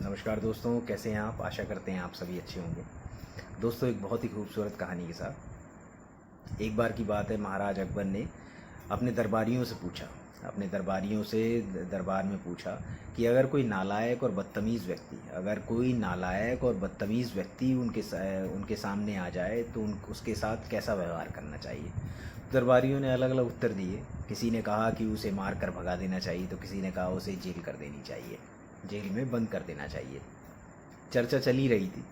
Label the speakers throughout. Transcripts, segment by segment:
Speaker 1: नमस्कार दोस्तों, कैसे हैं आप। आशा करते हैं आप सभी अच्छे होंगे। दोस्तों, एक बहुत ही खूबसूरत कहानी के साथ। एक बार की बात है, महाराज अकबर ने अपने दरबारियों से पूछा, दरबार में पूछा कि अगर कोई नालायक और बदतमीज़ व्यक्ति उनके सामने आ जाए तो उसके साथ कैसा व्यवहार करना चाहिए। दरबारियों ने अलग अलग उत्तर दिए। किसी ने कहा कि उसे मार कर भगा देना चाहिए, तो किसी ने कहा उसे जेल कर देनी चाहिए, जेल में बंद कर देना चाहिए। चर्चा चली रही थी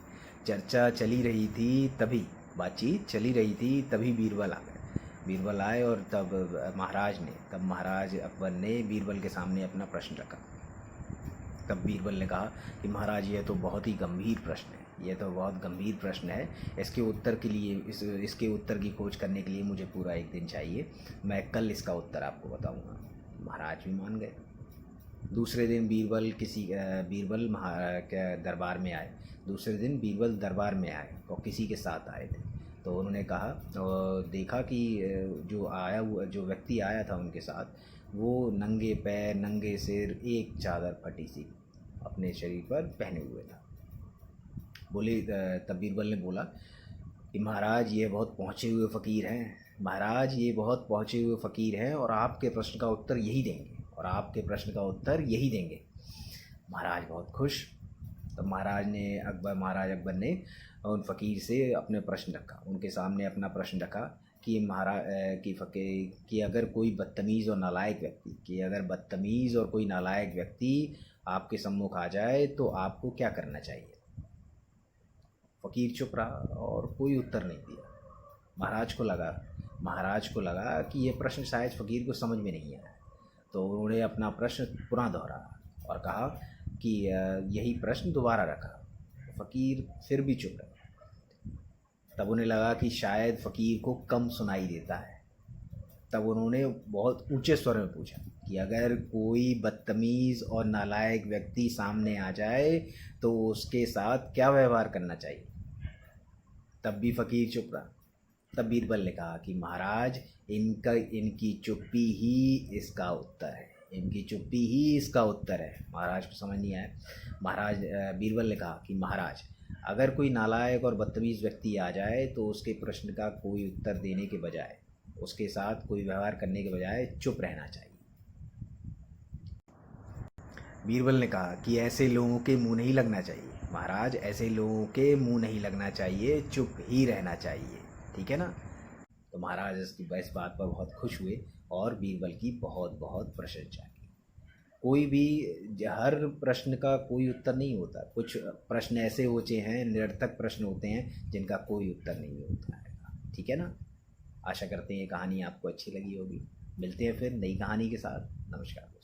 Speaker 1: चर्चा चली रही थी तभी बातचीत चली रही थी तभी बीरबल आ गए। बीरबल आए और तब महाराज अकबर ने बीरबल के सामने अपना प्रश्न रखा। तब बीरबल ने कहा कि महाराज, यह तो बहुत ही गंभीर प्रश्न है, यह तो बहुत गंभीर प्रश्न है। इसके उत्तर के लिए इसके उत्तर की खोज करने के लिए मुझे पूरा एक दिन चाहिए। मैं कल इसका उत्तर आपको बताऊंगा। महाराज भी मान गए। दूसरे दिन दूसरे दिन बीरबल दरबार में आए और किसी के साथ आए थे। तो उन्होंने कहा और देखा कि जो व्यक्ति आया था उनके साथ, वो नंगे पैर, नंगे सिर, एक चादर फटी सी अपने शरीर पर पहने हुए था। तब बीरबल ने बोला कि महाराज, ये बहुत पहुँचे हुए फ़कीर हैं। और आपके प्रश्न का उत्तर यही देंगे। महाराज बहुत खुश। तब महाराज अकबर ने उन फ़कीर से उनके सामने अपना प्रश्न रखा कि अगर कोई बदतमीज़ और कोई नालायक व्यक्ति आपके सम्मुख आ जाए तो आपको क्या करना चाहिए। फ़कीर चुप रहा और कोई उत्तर नहीं दिया। महाराज को लगा कि ये प्रश्न शायद फ़कीर को समझ में नहीं आया। तो उन्होंने अपना प्रश्न पुनः दोहराया और कहा कि यही प्रश्न दोबारा रखा। फ़कीर फिर भी चुप रहे। तब उन्हें लगा कि शायद फ़कीर को कम सुनाई देता है। तब उन्होंने बहुत ऊंचे स्वर में पूछा कि अगर कोई बदतमीज़ और नालायक व्यक्ति सामने आ जाए तो उसके साथ क्या व्यवहार करना चाहिए। तब भी फ़कीर चुप रहा। तब बीरबल ने कहा कि महाराज, इनकी चुप्पी ही इसका उत्तर है। महाराज को समझ नहीं आया। बीरबल ने कहा कि महाराज, अगर कोई नालायक और बदतमीज़ व्यक्ति आ जाए तो उसके प्रश्न का कोई उत्तर देने के बजाय, उसके साथ कोई व्यवहार करने के बजाय चुप रहना चाहिए। बीरबल ने कहा कि ऐसे लोगों के मुंह नहीं लगना चाहिए। महाराज, ऐसे लोगों के मुंह नहीं लगना चाहिए, चुप ही रहना चाहिए, ठीक है ना। तो महाराज इस बात पर बहुत खुश हुए और बीरबल की बहुत बहुत प्रशंसा की। हर प्रश्न का कोई उत्तर नहीं होता। कुछ प्रश्न ऐसे होते हैं, निरर्थक प्रश्न होते हैं, जिनका कोई उत्तर नहीं होता है, ठीक है ना। आशा करते हैं ये कहानी आपको अच्छी लगी होगी। मिलते हैं फिर नई कहानी के साथ। नमस्कार।